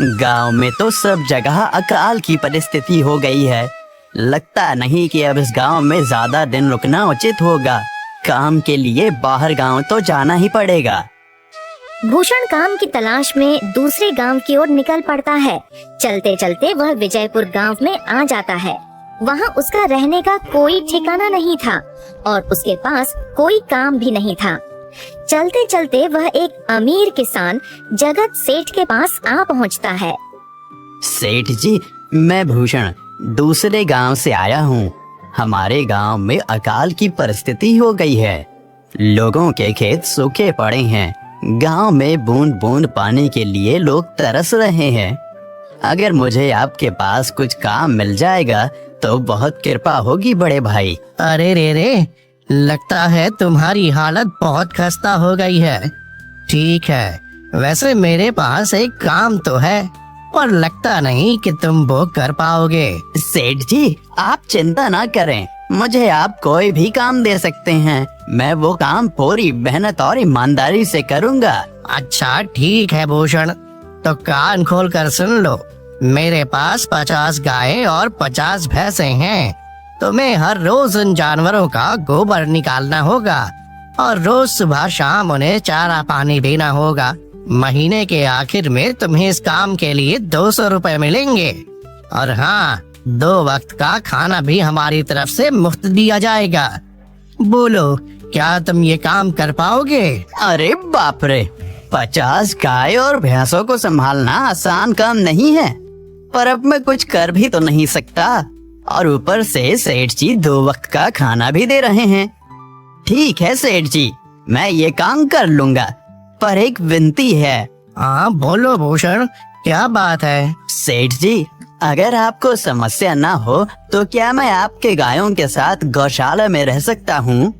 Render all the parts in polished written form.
गांव में तो सब जगह अकाल की परिस्थिति हो गई है। लगता नहीं कि अब इस गांव में ज्यादा दिन रुकना उचित होगा। काम के लिए बाहर गांव तो जाना ही पड़ेगा। भूषण काम की तलाश में दूसरे गांव की ओर निकल पड़ता है। चलते चलते वह विजयपुर गांव में आ जाता है। वहां उसका रहने का कोई ठिकाना नहीं था और उसके पास कोई काम भी नहीं था। चलते चलते वह एक अमीर किसान जगत सेठ के पास आ पहुंचता है। सेठ जी, मैं भूषण दूसरे गांव से आया हूँ। हमारे गांव में अकाल की परिस्थिति हो गई है। लोगों के खेत सूखे पड़े हैं। गांव में बूंद बूंद पानी के लिए लोग तरस रहे हैं। अगर मुझे आपके पास कुछ काम मिल जाएगा तो बहुत कृपा होगी बड़े भाई। अरे रे, लगता है तुम्हारी हालत बहुत खस्ता हो गई है। ठीक है, वैसे मेरे पास एक काम तो है, पर लगता नहीं कि तुम वो कर पाओगे। सेठ जी, आप चिंता ना करें, मुझे आप कोई भी काम दे सकते हैं। मैं वो काम पूरी मेहनत और ईमानदारी से करूँगा। अच्छा ठीक है भूषण, तो कान खोल कर सुन लो। मेरे पास 50 गायें और 50 भैंसे हैं। तुम्हें हर रोज उन जानवरों का गोबर निकालना होगा और रोज सुबह शाम उन्हें चारा पानी देना होगा। महीने के आखिर में तुम्हें इस काम के लिए 200 रुपए मिलेंगे। और हाँ, 2 वक्त का खाना भी हमारी तरफ से मुफ्त दिया जाएगा। बोलो, क्या तुम ये काम कर पाओगे? अरे बाप रे, 50 गाय और भैंसों को संभालना आसान काम नहीं है, पर अब मैं कुछ कर भी तो नहीं सकता। और ऊपर से सेठ जी 2 वक्त का खाना भी दे रहे हैं। ठीक है सेठ जी, मैं ये काम कर लूंगा, पर एक विनती है। हाँ बोलो भूषण, क्या बात है? सेठ जी, अगर आपको समस्या ना हो तो क्या मैं आपके गायों के साथ गौशाला में रह सकता हूँ?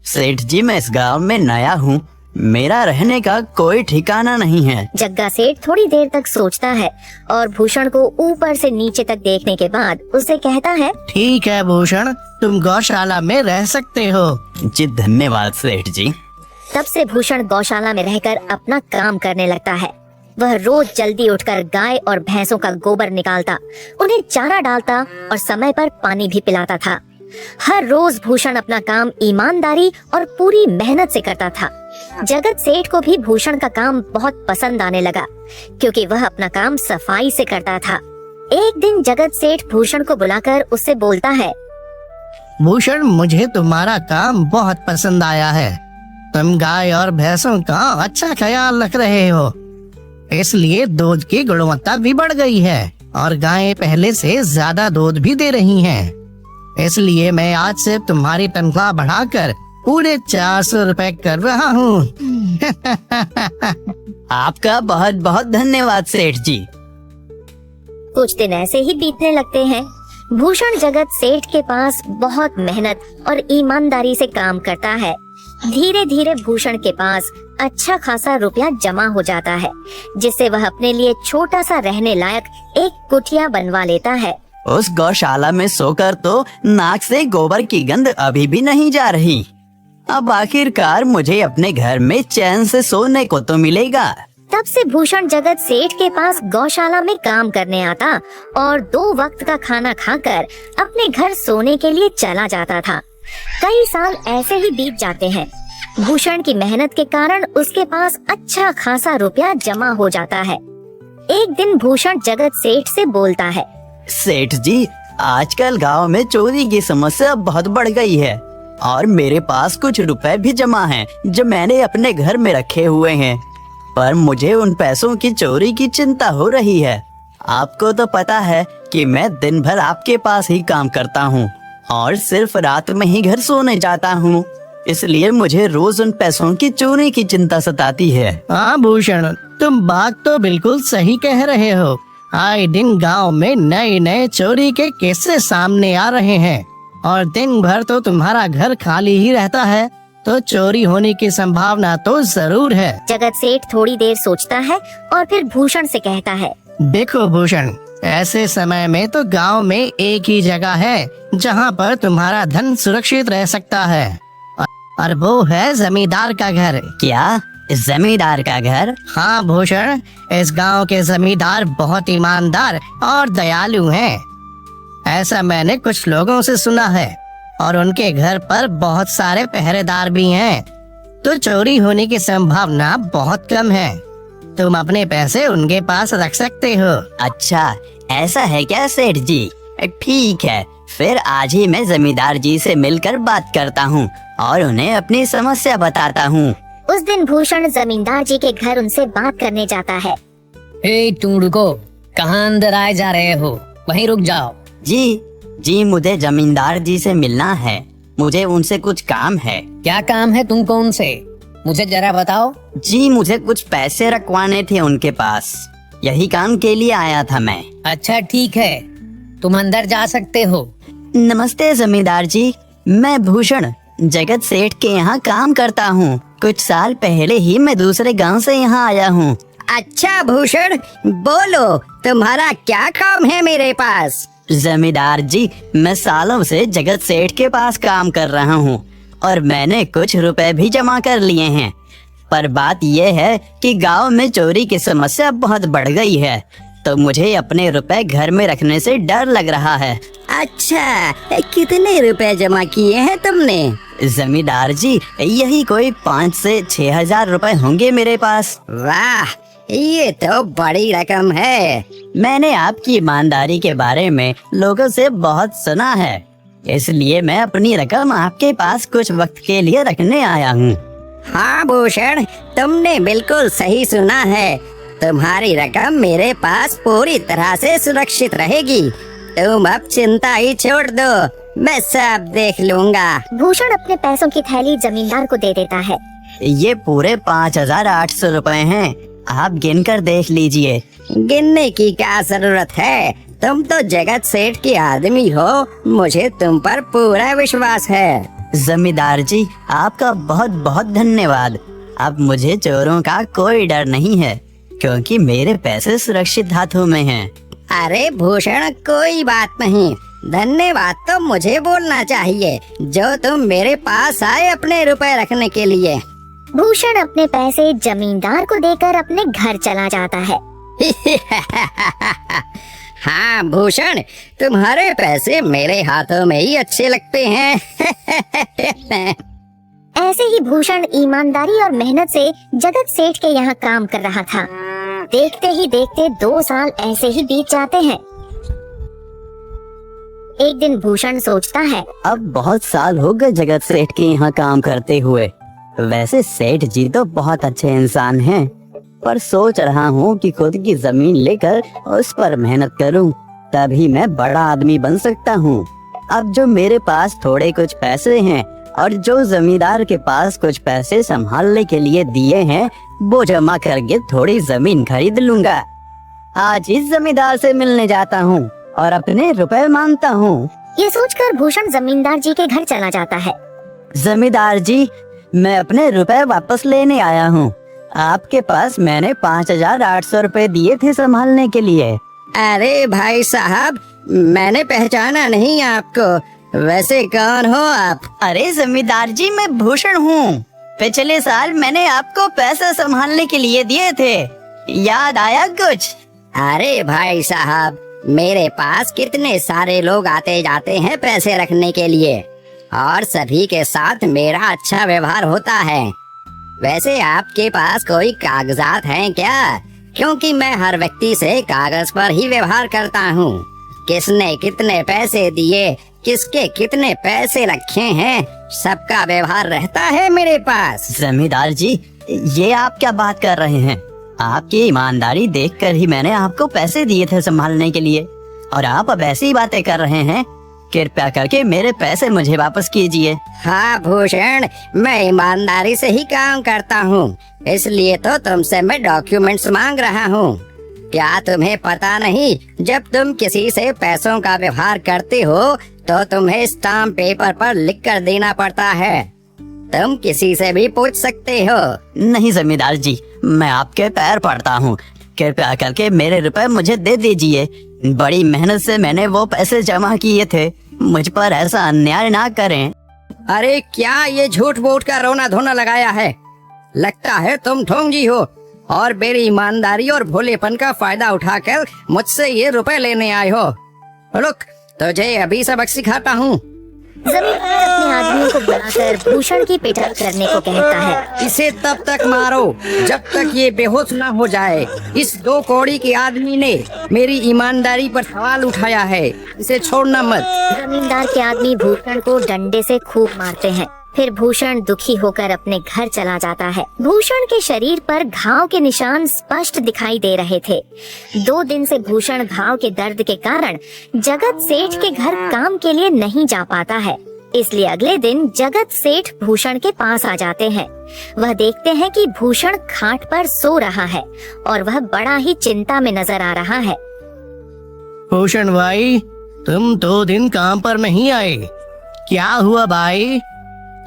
सेठ जी, मैं इस गांव में नया हूँ, मेरा रहने का कोई ठिकाना नहीं है। जग्गा सेठ थोड़ी देर तक सोचता है और भूषण को ऊपर से नीचे तक देखने के बाद उसे कहता है, ठीक है भूषण, तुम गौशाला में रह सकते हो। जी धन्यवाद सेठ जी। तब से भूषण गौशाला में रहकर अपना काम करने लगता है। वह रोज जल्दी उठकर गाय और भैंसों का गोबर निकालता, उन्हें चारा डालता और समय पर पानी भी पिलाता था। हर रोज भूषण अपना काम ईमानदारी और पूरी मेहनत से करता था। जगत सेठ को भी भूषण का काम बहुत पसंद आने लगा, क्योंकि वह अपना काम सफाई से करता था। एक दिन जगत सेठ भूषण को बुलाकर उससे बोलता है, भूषण, मुझे तुम्हारा काम बहुत पसंद आया है। तुम गाय और भैंसों का अच्छा ख्याल रख रहे हो, इसलिए दूध की गुणवत्ता भी बढ़ गई है और गायें पहले से ज्यादा दूध भी दे रही हैं। इसलिए मैं आज से तुम्हारी तनख्वाह बढ़ाकर पूरे 400 रुपए कर रहा हूँ। आपका बहुत बहुत धन्यवाद सेठ जी। कुछ दिन ऐसे ही बीतने लगते हैं। भूषण जगत सेठ के पास बहुत मेहनत और ईमानदारी से काम करता है। धीरे धीरे भूषण के पास अच्छा खासा रुपया जमा हो जाता है, जिससे वह अपने लिए छोटा सा रहने लायक एक कुटिया बनवा लेता है। उस गौशाला में सोकर तो नाक से गोबर की गंध अभी भी नहीं जा रही। अब आखिरकार मुझे अपने घर में चैन से सोने को तो मिलेगा। तब से भूषण जगत सेठ के पास गौशाला में काम करने आता और 2 वक्त का खाना खाकर अपने घर सोने के लिए चला जाता था। कई साल ऐसे ही बीत जाते हैं। भूषण की मेहनत के कारण उसके पास अच्छा खासा रुपया जमा हो जाता है। एक दिन भूषण जगत सेठ से बोलता है, सेठ जी, आजकल गांव में चोरी की समस्या बहुत बढ़ गई है और मेरे पास कुछ रुपए भी जमा हैं जो मैंने अपने घर में रखे हुए हैं, पर मुझे उन पैसों की चोरी की चिंता हो रही है। आपको तो पता है कि मैं दिन भर आपके पास ही काम करता हूँ और सिर्फ रात में ही घर सोने जाता हूँ, इसलिए मुझे रोज उन पैसों की चोरी की चिंता सताती है। हाँ भूषण, तुम बात तो बिल्कुल सही कह रहे हो। आए दिन गांव में नए नए चोरी के किस्से सामने आ रहे हैं और दिन भर तो तुम्हारा घर खाली ही रहता है, तो चोरी होने की संभावना तो जरूर है। जगत सेठ थोड़ी देर सोचता है और फिर भूषण से कहता है, देखो भूषण, ऐसे समय में तो गांव में एक ही जगह है जहां पर तुम्हारा धन सुरक्षित रह सकता है, और वो है जमींदार का घर। क्या जमींदार का घर? हाँ भूषण, इस गांव के जमींदार बहुत ईमानदार और दयालु हैं। ऐसा मैंने कुछ लोगों से सुना है और उनके घर पर बहुत सारे पहरेदार भी हैं, तो चोरी होने की संभावना बहुत कम है। तुम अपने पैसे उनके पास रख सकते हो। अच्छा, ऐसा है क्या सेठ जी? ठीक है, फिर आज ही मैं जमींदार जी से मिलकर बात करता हूँ और उन्हें अपनी समस्या बताता हूँ। उस दिन भूषण जमींदार जी के घर उनसे बात करने जाता है। ए तुम रुको, कहाँ अंदर आए जा रहे हो? वहीं रुक जाओ। जी, मुझे जमींदार जी से मिलना है। मुझे उनसे कुछ काम है। क्या काम है तुमको उनसे? मुझे जरा बताओ। जी, मुझे कुछ पैसे रखवाने थे उनके पास, यही काम के लिए आया था मैं। अच्छा ठीक है, तुम अंदर जा सकते हो। नमस्ते जमींदार जी, मैं भूषण जगत सेठ के यहाँ काम करता हूँ। कुछ साल पहले ही मैं दूसरे गांव से यहाँ आया हूँ। अच्छा भूषण, बोलो तुम्हारा क्या काम है मेरे पास? जमींदार जी, मैं सालों से जगत सेठ के पास काम कर रहा हूँ और मैंने कुछ रुपए भी जमा कर लिए हैं। पर बात यह है कि गांव में चोरी की समस्या बहुत बढ़ गई है, तो मुझे अपने रुपए घर में रखने से डर लग रहा है। अच्छा, कितने रुपए जमा किए हैं तुमने? जमींदार जी, यही कोई 5 से 6 हजार रुपए होंगे मेरे पास। वाह, ये तो बड़ी रकम है। मैंने आपकी ईमानदारी के बारे में लोगों से बहुत सुना है, इसलिए मैं अपनी रकम आपके पास कुछ वक्त के लिए रखने आया हूँ। हाँ भूषण, तुमने बिल्कुल सही सुना है। तुम्हारी रकम मेरे पास पूरी तरह से सुरक्षित रहेगी। तुम अब चिंता ही छोड़ दो, मैं सब देख लूँगा। भूषण अपने पैसों की थैली जमींदार को दे देता है। ये पूरे 5,800 रुपए हैं, आप गिन कर देख लीजिए। गिनने की क्या जरूरत है? तुम तो जगत सेठ के आदमी हो, मुझे तुम पर पूरा विश्वास है। जमींदार जी, आपका बहुत बहुत धन्यवाद। अब मुझे चोरों का कोई डर नहीं है, क्योंकि मेरे पैसे सुरक्षित हाथों में हैं। अरे भूषण, कोई बात नहीं, धन्यवाद तो मुझे बोलना चाहिए, जो तुम मेरे पास आए अपने रुपए रखने के लिए। भूषण अपने पैसे जमींदार को देकर अपने घर चला जाता है। हाँ भूषण, तुम्हारे पैसे मेरे हाथों में ही अच्छे लगते हैं। ऐसे ही भूषण ईमानदारी और मेहनत से जगत सेठ के यहाँ काम कर रहा था। देखते ही देखते 2 साल ऐसे ही बीत जाते हैं। एक दिन भूषण सोचता है, अब बहुत साल हो गए जगत सेठ के यहाँ काम करते हुए। वैसे सेठ जी तो बहुत अच्छे इंसान हैं, पर सोच रहा हूँ कि खुद की जमीन लेकर उस पर मेहनत करूँ, तभी मैं बड़ा आदमी बन सकता हूँ। अब जो मेरे पास थोड़े कुछ पैसे हैं और जो जमींदार के पास कुछ पैसे संभालने के लिए दिए हैं, वो जमा करके थोड़ी जमीन खरीद लूंगा। आज इस जमींदार से मिलने जाता हूँ और अपने रुपए मांगता हूँ। ये सोचकर भूषण जमींदार जी के घर चला जाता है। जमींदार जी, मैं अपने रुपए वापस लेने आया हूँ। आपके पास मैंने 5,800 रुपए दिए थे संभालने के लिए। अरे भाई साहब, मैंने पहचाना नहीं आपको, वैसे कौन हो आप? अरे जमींदार जी, मैं भूषण हूँ। पिछले साल मैंने आपको पैसे संभालने के लिए दिए थे, याद आया कुछ? अरे भाई साहब, मेरे पास कितने सारे लोग आते जाते हैं पैसे रखने के लिए, और सभी के साथ मेरा अच्छा व्यवहार होता है। वैसे आपके पास कोई कागजात हैं क्या? क्योंकि मैं हर व्यक्ति से कागज पर ही व्यवहार करता हूँ। किसने कितने पैसे दिए, किसके कितने पैसे रखे हैं, सबका व्यवहार रहता है मेरे पास। जमींदार जी, ये आप क्या बात कर रहे हैं? आपकी ईमानदारी देखकर ही मैंने आपको पैसे दिए थे संभालने के लिए, और आप अब ऐसी बातें कर रहे हैं। कृपया करके मेरे पैसे मुझे वापस कीजिए। हाँ भूषण, मैं ईमानदारी से ही काम करता हूँ, इसलिए तो तुमसे मैं डॉक्यूमेंट्स मांग रहा हूँ। क्या तुम्हें पता नहीं, जब तुम किसी से पैसों का व्यवहार करते हो तो तुम्हें स्टाम्प पेपर पर लिख कर देना पड़ता है। तुम किसी से भी पूछ सकते हो। नहीं जमींदार जी, मैं आपके पैर पड़ता हूँ, कृपया करके मेरे रुपए मुझे दे दीजिए। बड़ी मेहनत से मैंने वो पैसे जमा किए थे, मुझ पर ऐसा अन्याय ना करें। अरे क्या ये झूठ मूठ का रोना धोना लगाया है? लगता है तुम ढोंगी हो और मेरी ईमानदारी और भोलेपन का फायदा उठाकर मुझसे ये रुपए लेने आए हो। रुक, तुझे अभी सबक सिखाता हूँ। जमींदार अपने आदमियों को बुलाकर भूषण की पिटाई करने को कहता है। इसे तब तक मारो जब तक ये बेहोश न हो जाए। इस 2 कौड़ी के आदमी ने मेरी ईमानदारी पर सवाल उठाया है, इसे छोड़ना मत। जमींदार के आदमी भूषण को डंडे से खूब मारते हैं। फिर भूषण दुखी होकर अपने घर चला जाता है। भूषण के शरीर पर घाव के निशान स्पष्ट दिखाई दे रहे थे। 2 दिन से भूषण घाव के दर्द के कारण जगत सेठ के घर काम के लिए नहीं जा पाता है। इसलिए अगले दिन जगत सेठ भूषण के पास आ जाते हैं। वह देखते हैं कि भूषण खाट पर सो रहा है और वह बड़ा ही चिंता में नजर आ रहा है। भूषण भाई, तुम 2 दिन काम पर नहीं आए, क्या हुआ भाई?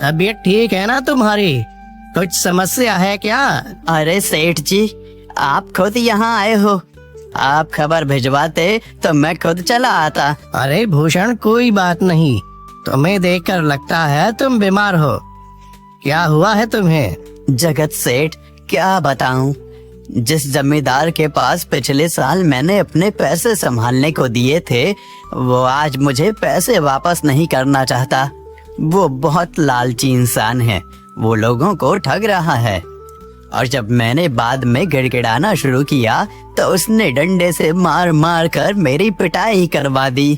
तबीयत ठीक है ना तुम्हारी? कुछ समस्या है क्या? अरे सेठ जी, आप खुद यहाँ आए हो। आप खबर भिजवाते तो मैं खुद चला आता। अरे भूषण, कोई बात नहीं, तुम्हें देखकर लगता है तुम बीमार हो। क्या हुआ है तुम्हें? जगत सेठ, क्या बताऊं, जिस जमींदार के पास पिछले साल मैंने अपने पैसे संभालने को दिए थे, वो आज मुझे पैसे वापस नहीं करना चाहता। वो बहुत लालची इंसान है, वो लोगों को ठग रहा है। और जब मैंने बाद में गिड़गिड़ाना शुरू किया तो उसने डंडे से मार मार कर मेरी पिटाई करवा दी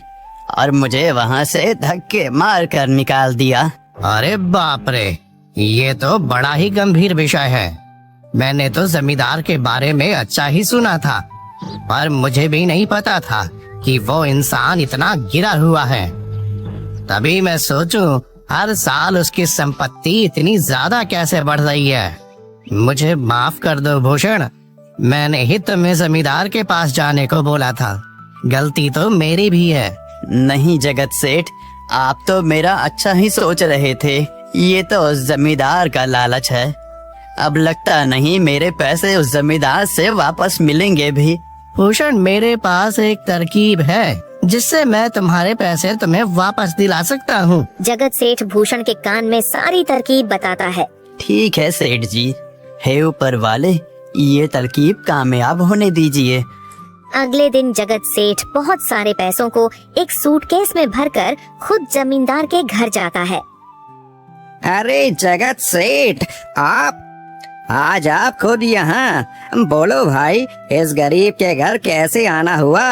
और मुझे वहाँ से धक्के मार कर निकाल दिया। अरे बाप रे, ये तो बड़ा ही गंभीर विषय है। मैंने तो जमींदार के बारे में अच्छा ही सुना था, पर मुझे भी नहीं पता था कि वो इंसान इतना गिरा हुआ है। तभी मैं सोचूं, हर साल उसकी संपत्ति इतनी ज्यादा कैसे बढ़ रही है। मुझे माफ कर दो भूषण, मैंने ही तुम्हें जमींदार के पास जाने को बोला था। गलती तो मेरी भी है। नहीं जगत सेठ, आप तो मेरा अच्छा ही सोच रहे थे। ये तो उस जमींदार का लालच है। अब लगता नहीं मेरे पैसे उस जमींदार से वापस मिलेंगे भी। भूषण, मेरे पास एक तरकीब है जिससे मैं तुम्हारे पैसे तुम्हें वापस दिला सकता हूँ। जगत सेठ भूषण के कान में सारी तरकीब बताता है। ठीक है सेठ जी, हे ऊपर वाले, ये तरकीब कामयाब होने दीजिए। अगले दिन जगत सेठ बहुत सारे पैसों को एक सूटकेस में भरकर खुद जमींदार के घर जाता है। अरे जगत सेठ, आज आप खुद यहाँ? बोलो भाई, इस गरीब के घर कैसे आना हुआ?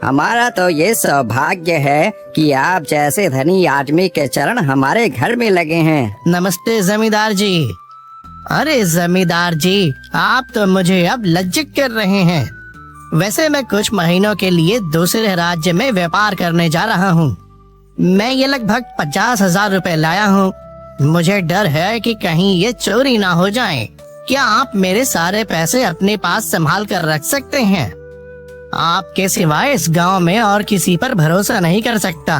हमारा तो ये सौभाग्य है कि आप जैसे धनी आदमी के चरण हमारे घर में लगे हैं। नमस्ते जमींदार जी। अरे जमींदार जी, आप तो मुझे अब लज्जित कर रहे हैं। वैसे मैं कुछ महीनों के लिए दूसरे राज्य में व्यापार करने जा रहा हूँ। मैं ये लगभग 50,000 रुपए लाया हूँ। मुझे डर है कि कहीं ये चोरी ना हो जाए। क्या आप मेरे सारे पैसे अपने पास संभाल कर रख सकते हैं? आपके सिवाय इस गांव में और किसी पर भरोसा नहीं कर सकता।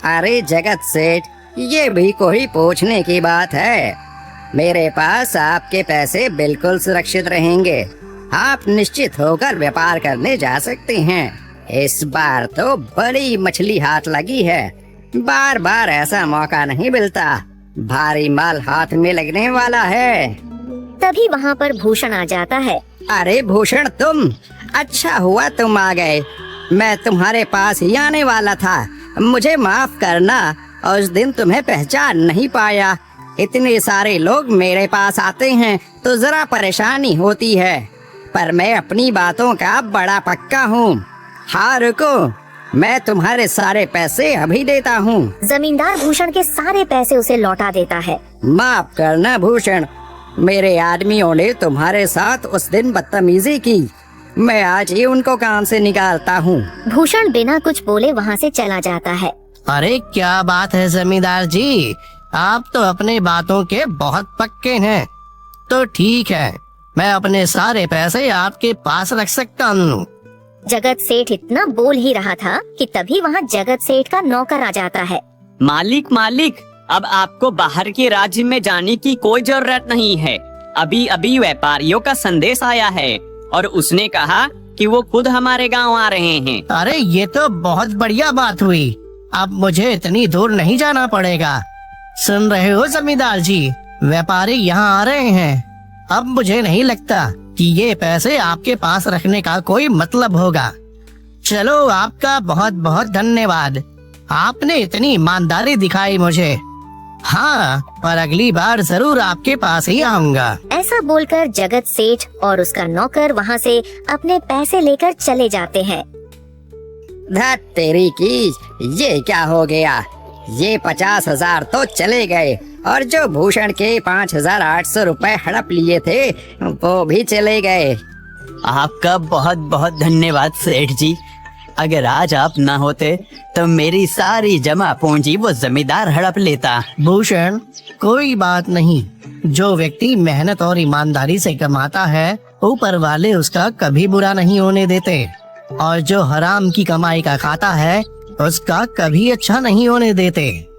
अरे जगत सेठ, ये भी कोई पूछने की बात है? मेरे पास आपके पैसे बिल्कुल सुरक्षित रहेंगे। आप निश्चित होकर व्यापार करने जा सकते हैं। इस बार तो बड़ी मछली हाथ लगी है। बार बार ऐसा मौका नहीं मिलता। भारी माल हाथ में लगने वाला है। तभी वहाँ पर भूषण आ जाता है। अरे भूषण, तुम? अच्छा हुआ तुम आ गए। मैं तुम्हारे पास ही आने वाला था। मुझे माफ करना, उस दिन तुम्हें पहचान नहीं पाया। इतने सारे लोग मेरे पास आते हैं तो जरा परेशानी होती है, पर मैं अपनी बातों का बड़ा पक्का हूँ। हाँ रुको, मैं तुम्हारे सारे पैसे अभी देता हूँ। जमींदार भूषण के सारे पैसे उसे लौटा देता है। माफ करना भूषण, मेरे आदमियों ने तुम्हारे साथ उस दिन बदतमीजी की। मैं आज ही उनको काम से निकालता हूँ। भूषण बिना कुछ बोले वहाँ से चला जाता है। अरे क्या बात है जमींदार जी, आप तो अपने बातों के बहुत पक्के हैं। तो ठीक है, मैं अपने सारे पैसे आपके पास रख सकता हूँ। जगत सेठ इतना बोल ही रहा था कि तभी वहाँ जगत सेठ का नौकर आ जाता है। मालिक, अब आपको बाहर के राज्य में जाने की कोई जरूरत नहीं है। अभी अभी व्यापारियों का संदेश आया है और उसने कहा कि वो खुद हमारे गांव आ रहे हैं। अरे ये तो बहुत बढ़िया बात हुई। अब मुझे इतनी दूर नहीं जाना पड़ेगा। सुन रहे हो जमींदार जी, व्यापारी यहाँ आ रहे हैं। अब मुझे नहीं लगता कि ये पैसे आपके पास रखने का कोई मतलब होगा। चलो, आपका बहुत बहुत धन्यवाद, आपने इतनी ईमानदारी दिखाई मुझे। हाँ, और अगली बार जरूर आपके पास ही आऊंगा। ऐसा बोलकर जगत सेठ और उसका नौकर वहाँ से अपने पैसे लेकर चले जाते हैं। धत तेरी की, ये क्या हो गया? ये 50,000 तो चले गए और जो भूषण के 5,800 रुपए हड़प लिए थे वो भी चले गए। आपका बहुत बहुत धन्यवाद सेठ जी। अगर आज आप ना होते तो मेरी सारी जमा पूंजी वो जमींदार हड़प लेता। भूषण, कोई बात नहीं। जो व्यक्ति मेहनत और ईमानदारी से कमाता है, ऊपर वाले उसका कभी बुरा नहीं होने देते, और जो हराम की कमाई का खाता है उसका कभी अच्छा नहीं होने देते।